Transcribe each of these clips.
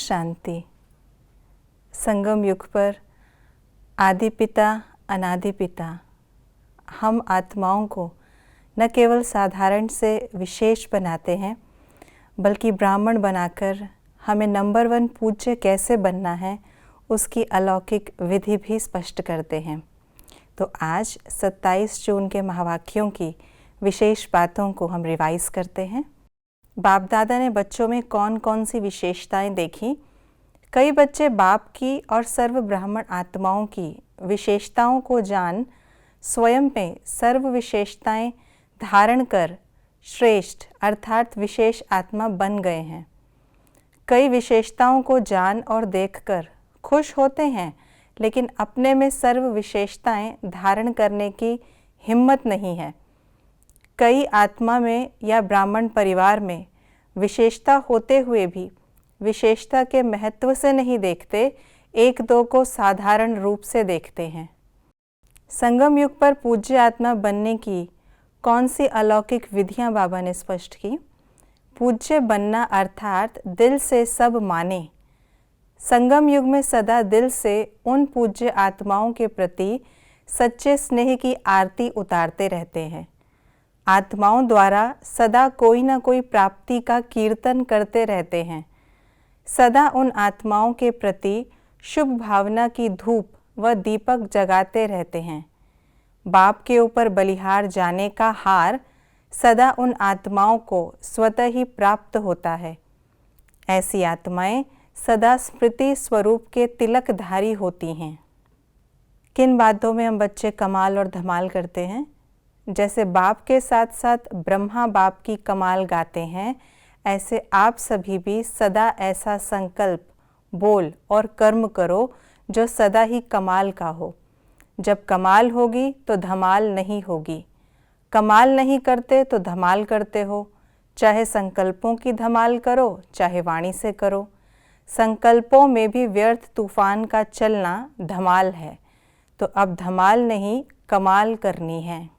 शांति। संगम युग पर आदि पिता अनादि पिता हम आत्माओं को न केवल साधारण से विशेष बनाते हैं, बल्कि ब्राह्मण बनाकर हमें नंबर 1 पूज्य कैसे बनना है उसकी अलौकिक विधि भी स्पष्ट करते हैं। तो आज 27 जून के महावाक्यों की विशेष बातों को हम रिवाइज करते हैं। बाप दादा ने बच्चों में कौन कौन सी विशेषताएं देखी। कई बच्चे बाप की और सर्व ब्राह्मण आत्माओं की विशेषताओं को जान स्वयं में सर्व विशेषताएं धारण कर श्रेष्ठ अर्थात विशेष आत्मा बन गए हैं। कई विशेषताओं को जान और देखकर खुश होते हैं, लेकिन अपने में सर्व विशेषताएं धारण करने की हिम्मत नहीं है। कई आत्मा में या ब्राह्मण परिवार में विशेषता होते हुए भी विशेषता के महत्व से नहीं देखते, एक दो को साधारण रूप से देखते हैं। संगम युग पर पूज्य आत्मा बनने की कौन सी अलौकिक विधियां बाबा ने स्पष्ट की। पूज्य बनना अर्थात दिल से सब माने। संगम युग में सदा दिल से उन पूज्य आत्माओं के प्रति सच्चे स्नेह की आरती उतारते रहते हैं। आत्माओं द्वारा सदा कोई न कोई प्राप्ति का कीर्तन करते रहते हैं। सदा उन आत्माओं के प्रति शुभ भावना की धूप व दीपक जगाते रहते हैं। बाप के ऊपर बलिहार जाने का हार सदा उन आत्माओं को स्वतः ही प्राप्त होता है। ऐसी आत्माएं सदा स्मृति स्वरूप के तिलकधारी होती हैं। किन बातों में हम बच्चे कमाल और धमाल करते हैं? जैसे बाप के साथ साथ ब्रह्मा बाप की कमाल गाते हैं, ऐसे आप सभी भी सदा ऐसा संकल्प बोल और कर्म करो जो सदा ही कमाल का हो। जब कमाल होगी तो धमाल नहीं होगी। कमाल नहीं करते तो धमाल करते हो। चाहे संकल्पों की धमाल करो, चाहे वाणी से करो। संकल्पों में भी व्यर्थ तूफान का चलना धमाल है। तो अब धमाल नहीं, कमाल करनी है।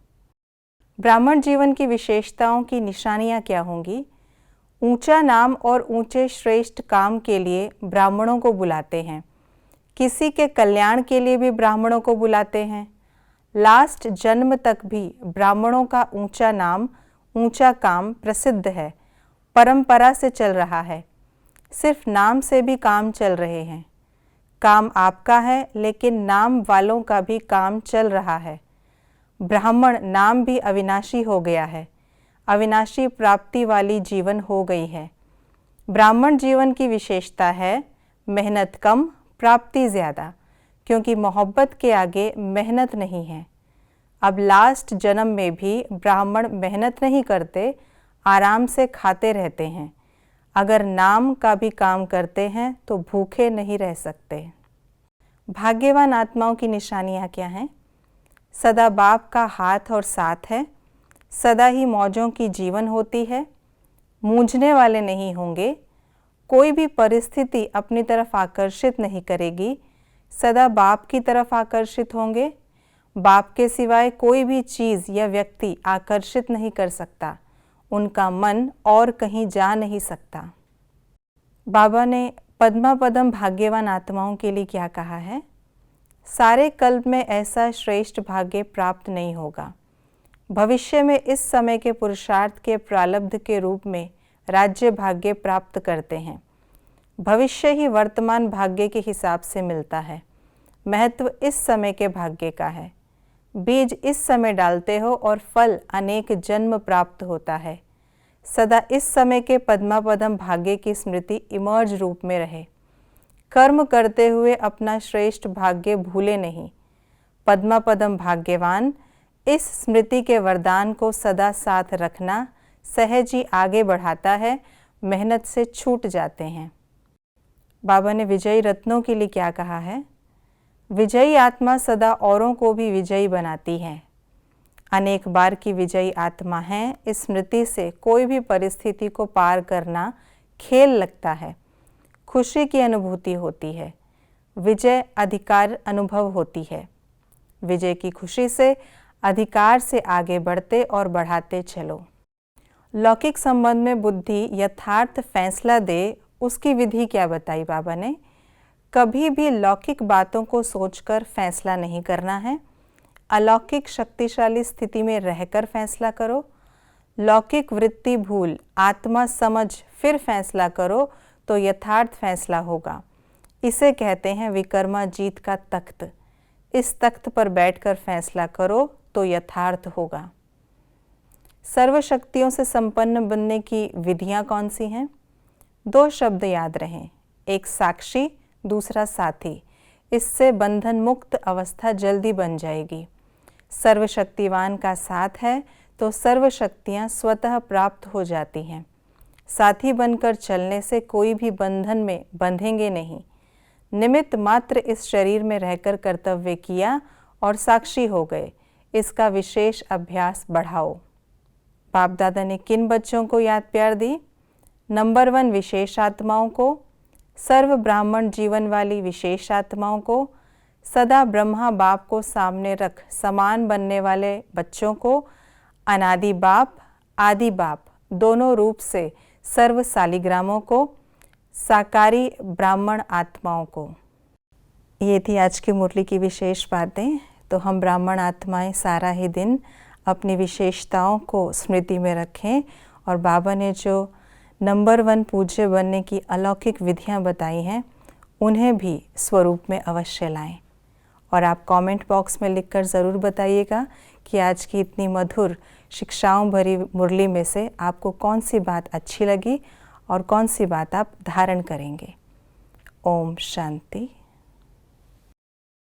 ब्राह्मण जीवन की विशेषताओं की निशानियां क्या होंगी? ऊंचा नाम और ऊंचे श्रेष्ठ काम के लिए ब्राह्मणों को बुलाते हैं। किसी के कल्याण के लिए भी ब्राह्मणों को बुलाते हैं। लास्ट जन्म तक भी ब्राह्मणों का ऊंचा नाम, ऊंचा काम प्रसिद्ध है, परंपरा से चल रहा है। सिर्फ नाम से भी काम चल रहे हैं। काम आपका है, लेकिन नाम वालों का भी काम चल रहा है। ब्राह्मण नाम भी अविनाशी हो गया है। अविनाशी प्राप्ति वाली जीवन हो गई है। ब्राह्मण जीवन की विशेषता है मेहनत कम, प्राप्ति ज़्यादा, क्योंकि मोहब्बत के आगे मेहनत नहीं है। अब लास्ट जन्म में भी ब्राह्मण मेहनत नहीं करते, आराम से खाते रहते हैं। अगर नाम का भी काम करते हैं तो भूखे नहीं रह सकते। भाग्यवान आत्माओं की निशानियाँ क्या हैं? सदा बाप का हाथ और साथ है। सदा ही मौजों की जीवन होती है। मूंझने वाले नहीं होंगे। कोई भी परिस्थिति अपनी तरफ आकर्षित नहीं करेगी। सदा बाप की तरफ आकर्षित होंगे। बाप के सिवाय कोई भी चीज़ या व्यक्ति आकर्षित नहीं कर सकता। उनका मन और कहीं जा नहीं सकता। बाबा ने पद्मा पदम भाग्यवान आत्माओं के लिए क्या कहा है? सारे कल्प में ऐसा श्रेष्ठ भाग्य प्राप्त नहीं होगा। भविष्य में इस समय के पुरुषार्थ के प्रारब्ध के रूप में राज्य भाग्य प्राप्त करते हैं। भविष्य ही वर्तमान भाग्य के हिसाब से मिलता है। महत्व इस समय के भाग्य का है। बीज इस समय डालते हो और फल अनेक जन्म प्राप्त होता है। सदा इस समय के पद्मा पदम भाग्य की स्मृति इमर्ज रूप में रहे। कर्म करते हुए अपना श्रेष्ठ भाग्य भूले नहीं। पद्मा पदम भाग्यवान इस स्मृति के वरदान को सदा साथ रखना सहज ही आगे बढ़ाता है। मेहनत से छूट जाते हैं। बाबा ने विजयी रत्नों के लिए क्या कहा है? विजयी आत्मा सदा औरों को भी विजयी बनाती है। अनेक बार की विजयी आत्मा है। इस स्मृति से कोई भी परिस्थिति को पार करना खेल लगता है। खुशी की अनुभूति होती है। विजय अधिकार अनुभव होती है। विजय की खुशी से अधिकार से आगे बढ़ते और बढ़ाते चलो। लौकिक संबंध में बुद्धि यथार्थ फैसला दे, उसकी विधि क्या बताई बाबा ने? कभी भी लौकिक बातों को सोचकर फैसला नहीं करना है, अलौकिक शक्तिशाली स्थिति में रहकर फैसला करो। लौकिक वृत्ति भूल आत्मा समझ फिर फैसला करो तो यथार्थ फैसला होगा। इसे कहते हैं विकर्मा जीत का तख्त। इस तख्त पर बैठकर फैसला करो तो यथार्थ होगा। सर्वशक्तियों से संपन्न बनने की विधियां कौन सी हैं? 2 शब्द याद रहें, एक साक्षी, दूसरा साथी। इससे बंधन मुक्त अवस्था जल्दी बन जाएगी। सर्वशक्तिवान का साथ है तो सर्वशक्तियाँ स्वतः प्राप्त हो जाती हैं। साथी बनकर चलने से कोई भी बंधन में बंधेंगे नहीं। निमित्त मात्र इस शरीर में रहकर कर्तव्य किया और साक्षी हो गए। इसका विशेष अभ्यास बढ़ाओ। बाप दादा ने किन बच्चों को याद प्यार दी? नंबर 1 विशेष आत्माओं को, सर्व ब्राह्मण जीवन वाली विशेष आत्माओं को, सदा ब्रह्मा बाप को सामने रख समान बनने वाले बच्चों को, अनादि बाप आदि बाप दोनों रूप से सर्व सालिग्रामों को, साकारी ब्राह्मण आत्माओं को। ये थी आज की मुरली की विशेष बातें। तो हम ब्राह्मण आत्माएं सारा ही दिन अपनी विशेषताओं को स्मृति में रखें और बाबा ने जो नंबर 1 पूज्य बनने की अलौकिक विधियां बताई हैं उन्हें भी स्वरूप में अवश्य लाएं। और आप कमेंट बॉक्स में लिखकर ज़रूर बताइएगा कि आज की इतनी मधुर शिक्षाओं भरी मुरली में से आपको कौन सी बात अच्छी लगी और कौन सी बात आप धारण करेंगे। ओम शांति।